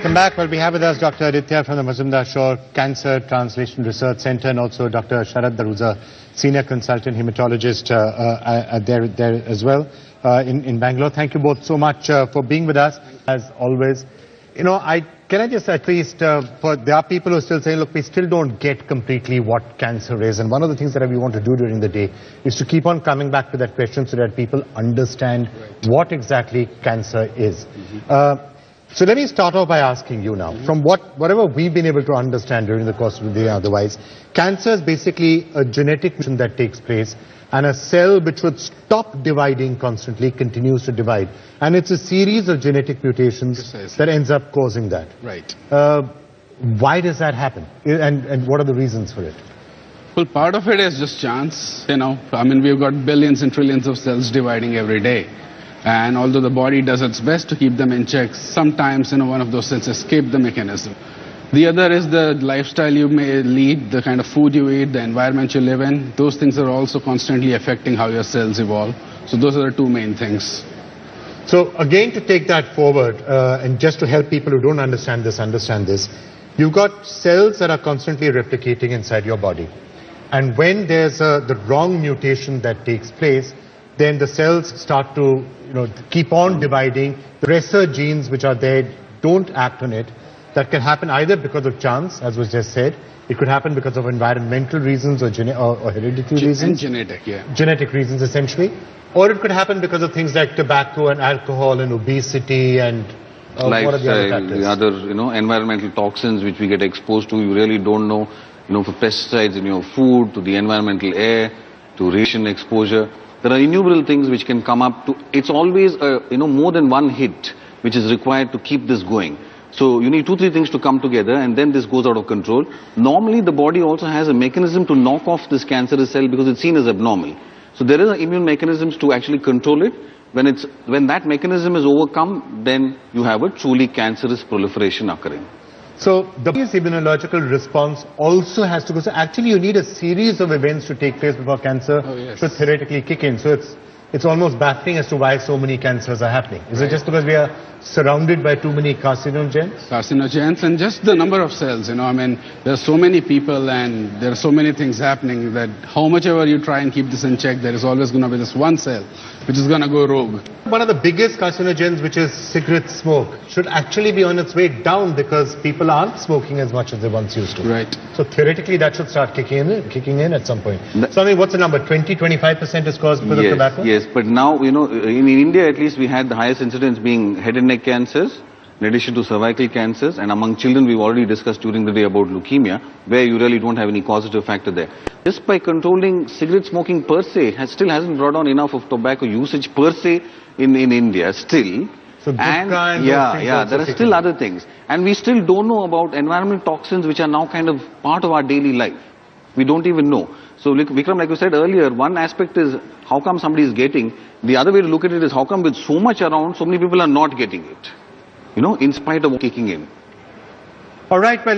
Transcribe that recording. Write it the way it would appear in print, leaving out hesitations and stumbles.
Welcome back. Well, we have with us Dr. Adithya from the Mazumdar Shore Cancer Translation Research Center and also Dr. Sharath Damodar, Senior Consultant Hematologist there as well in Bangalore. Thank you both so much for being with us, as always. You know, can I just at least, there are people who still say, look, we still don't get completely what cancer is. And one of the things that we want to do during the day is to keep on coming back to that question so that people understand what exactly cancer is. So let me start off by asking you now, from whatever we've been able to understand during the course of the day otherwise, cancer is basically a genetic mutation that takes place, and a cell which would stop dividing constantly continues to divide. And it's a series of genetic mutations that ends up causing that. Right. Why does that happen? And what are the reasons for it? Well, part of it is just chance, you know. I mean, we've got billions and trillions of cells dividing every day. And although the body does its best to keep them in check, sometimes, you know, one of those cells escape the mechanism. The other is the lifestyle you may lead, the kind of food you eat, the environment you live in. Those things are also constantly affecting how your cells evolve. So those are the two main things. So again, to take that forward, and just to help people who don't understand this, you've got cells that are constantly replicating inside your body. And when there's the wrong mutation that takes place, then the cells start to, keep on dividing. The lesser genes which are there don't act on it. That can happen either because of chance, as was just said. It could happen because of environmental reasons or hereditary reasons. Genetic, yeah. Genetic reasons, essentially. Or it could happen because of things like tobacco and alcohol and obesity and what are the other factors? The other, environmental toxins which we get exposed to. You really don't know, for pesticides in your food, to the environmental air, to radiation exposure. There are innumerable things which can come up to. It's always, more than one hit which is required to keep this going. So you need 2-3 things to come together, and then this goes out of control. Normally the body also has a mechanism to knock off this cancerous cell because it's seen as abnormal. So there is immune mechanisms to actually control it. When that mechanism is overcome, then you have a truly cancerous proliferation occurring. So the body's immunological response also has to go. So actually you need a series of events to take place before cancer should theoretically kick in. So it's almost baffling as to why so many cancers are happening. Is it just because we are surrounded by too many carcinogens? Carcinogens and just the number of cells, I mean, there are so many people and there are so many things happening that how much ever you try and keep this in check, there is always going to be this one cell which is going to go rogue. One of the biggest carcinogens, which is cigarette smoke, should actually be on its way down because people aren't smoking as much as they once used to. Right. So theoretically that should start kicking in at some point. So I mean, what's the number? 20-25% is caused because of tobacco? Yes, but now, in India at least we had the highest incidence being head and neck cancers, in addition to cervical cancers, and among children we've already discussed during the day about leukemia, where you really don't have any causative factor there. Just by controlling cigarette smoking per se, still hasn't brought down enough of tobacco usage per se in India, still. So and there are still other things. And we still don't know about environmental toxins which are now kind of part of our daily life. We don't even know. So Vikram, like you said earlier, one aspect is how come somebody is getting. The other way to look at it is how come with so much around, so many people are not getting it. In spite of kicking in. All right, well.